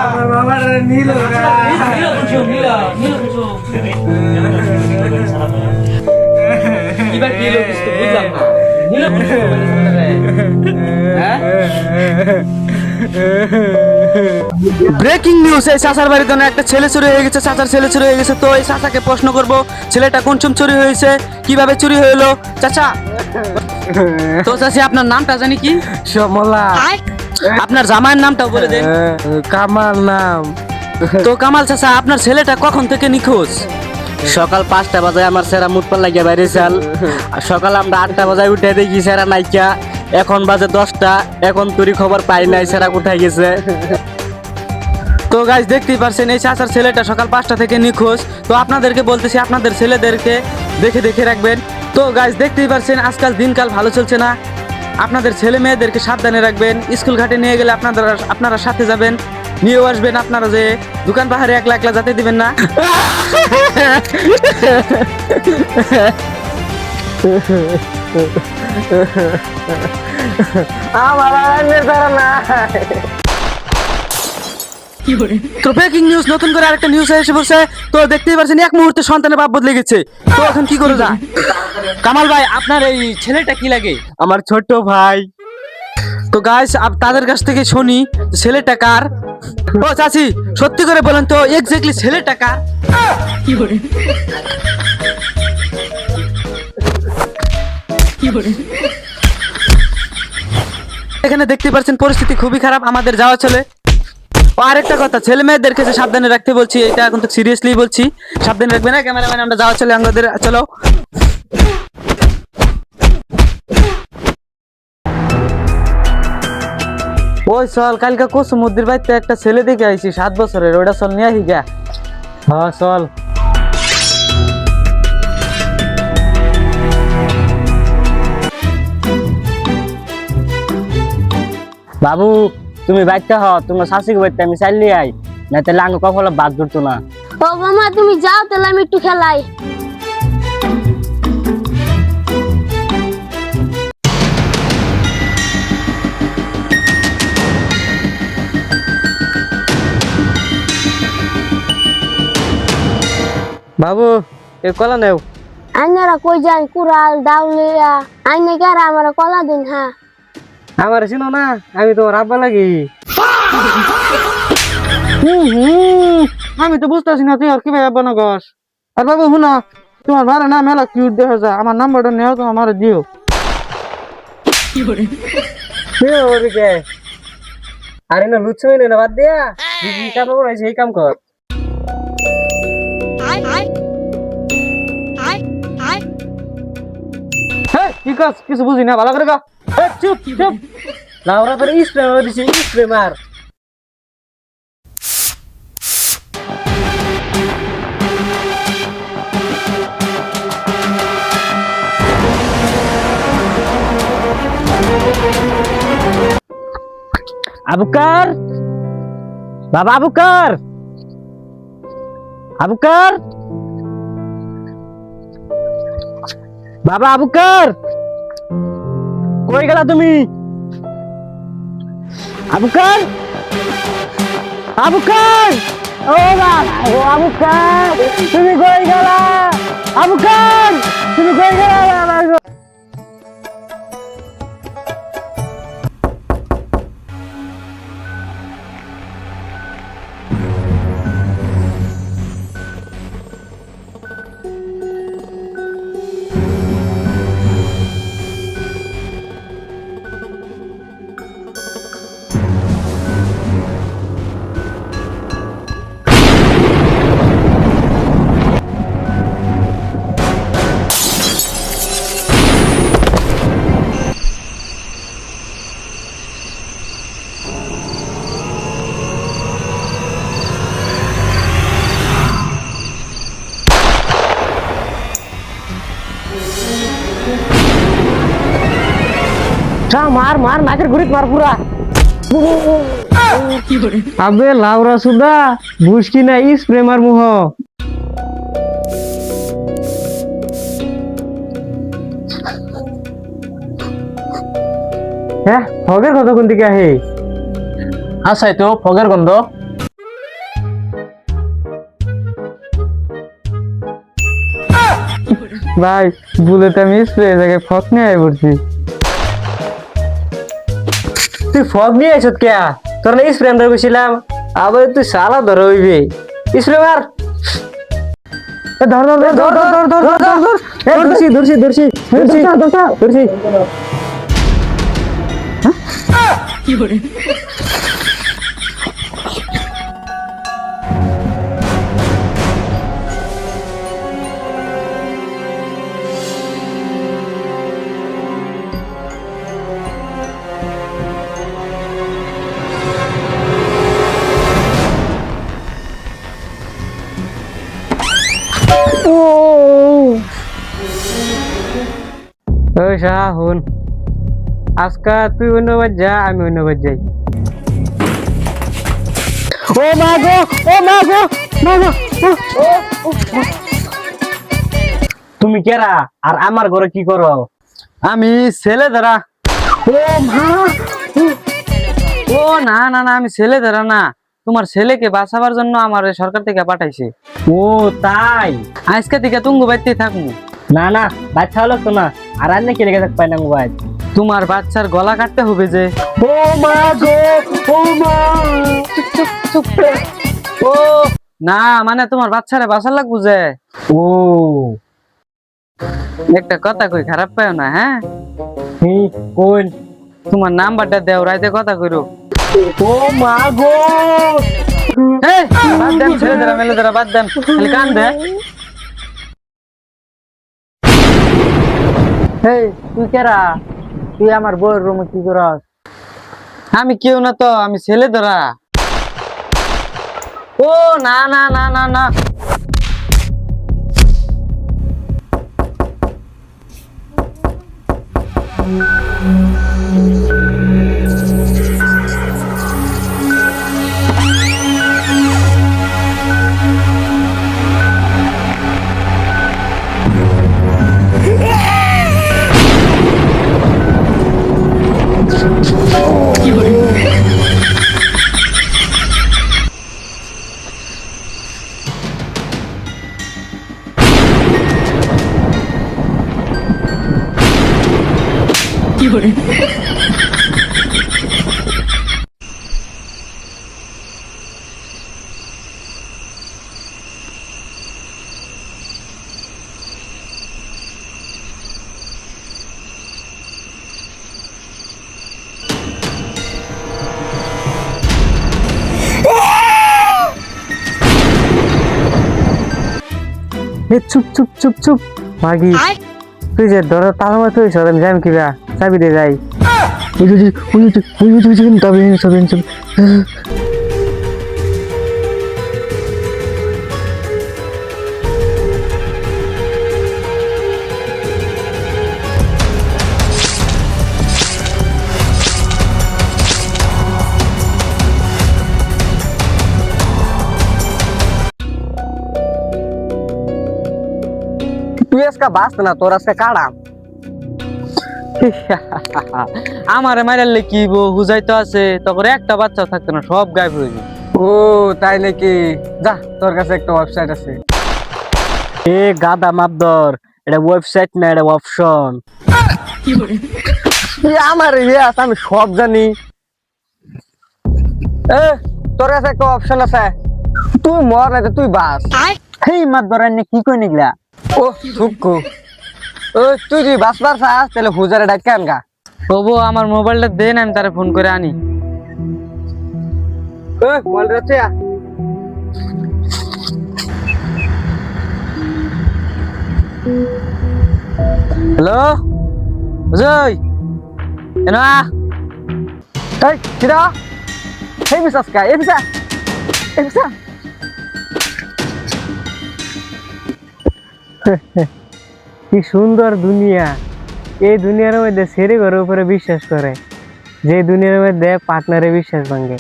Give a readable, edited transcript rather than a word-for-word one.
আমার বাবার নীল breaking news, এই চাচার বাড়িতে একটা ছেলে চুরি হয়ে গেছে। চাচার ছেলে চুরি হয়ে গেছে। তো এই চাচাকে প্রশ্ন করব, ছেলেটা কোন সময় চুরি হয়েছে, কিভাবে চুরি হলো। চাচা, তো চাচি আপনার নামটা জানি কি? সমলা। আপনার জামাইয়ের নামটাও বলে দেন। কামাল নাম। তো কামাল চাচা, আপনার ছেলেটা কখন থেকে নিখোঁজ? সকাল 5টা বাজে আমার সেরা মুতপাল লাগিয়া বাইরে চাল। সকাল আমরা 8টা বাজে উঠে দেখি সেরা নাইকা। এখন বাজে 10টা, এখন তুরি খবর পাই নাই সেরা কোথায় গেছে। তো গাইস দেখতেই পারছেন এই চাচার ছেলেটা সকাল 5টা থেকে নিখোঁজ। তো আপনাদেরকে বলতেছি আপনাদের ছেলেদেরকে দেখে দেখে রাখবেন। তো গাইস দেখতেই পারছেন আজকাল দিনকাল ভালো চলছে না। আপনাদের ছেলে মেয়েদেরকে সাবধানে রাখবেন। স্কুল ঘাটে নিয়ে গেলে আপনারা সাথে যাবেন, নিয়েও আসবেন। আপনারা যে দোকান পাহাড়ে একলা একলা যেতে দিবেন না। তো ব্রেকিং নিউজ, নতুন করে আরেকটা নিউজ এসে পড়ছে। তো দেখতেই পাচ্ছেন এক মুহূর্তে সন্তানের বাপ বদলে গেছে। তো এখন কি করে যা? কামাল ভাই, আপনার এই ছেলেটা কি লাগে? আমার ছোট ভাই। তো গাইস তাদের কাছ থেকে শুনি ছেলেটা কার। ও চাচি, সত্যি করে বলেন তো এক্স্যাক্টলি ছেলেটা কার? এখানে দেখতে পাচ্ছেন পরিস্থিতি খুবই খারাপ, আমাদের যাওয়া চলে। ও আরেকটা কথা, ছেলে মেয়েদেরকে যে সাবধানে রাখতে বলছি, এটা এখন তো সিরিয়াসলি বলছি, সাবধানে রাখবে না। ক্যামেরাম্যান, আমরা যাওয়া চলে আমাদের, চলো। ওই চল, কালকে কুসুমুদ্দির বাড়িতে একটা ছেলে দেখে আইছি 7 বছরের, ওটা চল নিয়ে আহি গা। হ্যাঁ চল। বাবু তুমি বাইতে হ, তোমার শাশুড়ি বাইতে আমি চাইলি আই, না তাহলে আঙ্গ কখনো বাদ ধরতো না। ও মামা তুমি যাও, তাহলে আমি একটু খেলাই। বাবু এ কলা নেও। আইনারা কই যান কুড়াল ডাউলিয়া, আইনে কারা আমার কলা দিন। হ্যাঁ আমার চিনো না, আমি তোমার আব্বা লাগি। আমি তো বুঝতেছি না তুই আর কিভাবে আব্বা না গস। আর বাবু শুনো, তোমার ভাড়া না মেলা কিউট দেখা যায়, আমার নাম্বারটা নেও, তো আমার দিও। আরে না লুচ্ছ না, বাদ দিয়া কাম করাইছে এই কাম কর। কি কাজ কিছু বুঝি না, ভালো করে গা। চুপ চুপ, লাউরা তোর স্প্রে দিছি, স্প্রে মার। আবুকার, বাবা আবুকার, আবুকার, বাবা আবুকার, কই গেলা তুমি? আবুকার, আবুকার, ও বাবা, ও আবুকার, তুমি কই গেলা? আবুকার, তুমি কই গেলা? মার মার, নাকের ঘুরিত মার পুরা। আবে লাউরা সুদা, বুঝকি না স্প্রে মার মুহ। হ্যাঁ ফগের কথা কোন দিকে আহে? আসাই তো ফগের গন্ধ। ভাই বুলেট আমি স্প্রে জায়গায় ফগ নিয়ে আয় পড়ছি। তুই ফগ নিয়ে আইছ কে? তোর না স্প্রে আনতে গেছিলাম, আবার তুই সালা ধর হইবে স্প্রে মার। ধর ধর ধর ধর ধর ধর ধর ধর ধর ধরছি ধরছি ধরছি ধরছি ধরছি। ওই শাহ হুন, আজকা তুই অন্য বাজ যা, আমি অন্য বাজ যাই। ও মা গো, ও মা গো, মা গো। তুমি কেরা আর আমার ঘরে কি করো? আমি ছেলে ধরা। ও মা, ও না না না, আমি ছেলে ধরা না, তোমার ছেলেকে বাঁচাবার জন্য আমার সরকার থেকে পাঠাইছে। ও তাই? আজকে থেকে তুঙ্গু বাইতে থাকবো। না না, বাচ্চা হলো তো না, আর রান্না কি লেগে থাকবে না মোবাইল। তোমার বাচ্চার গলা কাটতে হবে যে। ও মা গো, ও মা। চুপ চুপ চুপ। ও না, মানে তোমার বাচ্চারে বাঁচার লাগবো যে। ও একটা কথা কই, খারাপ পাও না? হ্যাঁ, কোন? তোমার নাম্বারটা দেও, রাইতে কথা কইরো। ও মা গো। এই বাদ দেন, ছেলে ধরা মেলে ধরা বাদ দেন, খালি কান দে। এই তুই কেরা? তুই আমার বউয়ের রুমে কি করস? আমি কেউ না তো, আমি ছেলে ধরা। ও না না না না না, চুপ চুপ চুপ চুপ। মাগি তুই যে ধরো তালা মারতে হয়েছ, আমি যাই কিবা চাবি দিয়ে যাই। তুই আজকে বাস না, তোর আজকে কাড়াম। আমারে মাইরালে কি হুজাইতে আছে, তখন একটা বাচ্চা থাকতো না, সব গায়েব হয়ে যায়। ও তাই নাকি? যা, তোর কাছে একটা ওয়েবসাইট আছে। এ গাদা মাপদর, এটা ওয়েবসাইট না, এটা অপশন। আমার ইয়েস, আমি সব জানি। এ তোর কাছে একটা অপশন আছে, তুই মর না তুই বাস। হেই মাপদর কি কই নিগলা? ও থুকু, ও তুই যদি বাসবার চাস তাহলে হুজারে ডাক কেন গা? বাবু আমার মোবাইলটা দেন, আমি তারে ফোন করে আনি। মোবাইল আছে? হ্যালো জয়, এনা এই কিরা? এই বিসাস কা? এই বিসা, এই বিসা। কি সুন্দর দুনিয়া। এই দুনিয়ার মধ্যে ছেড়ে ঘরের উপরে বিশ্বাস করে, যে দুনিয়ার মধ্যে পার্টনারে বিশ্বাস ভাঙে।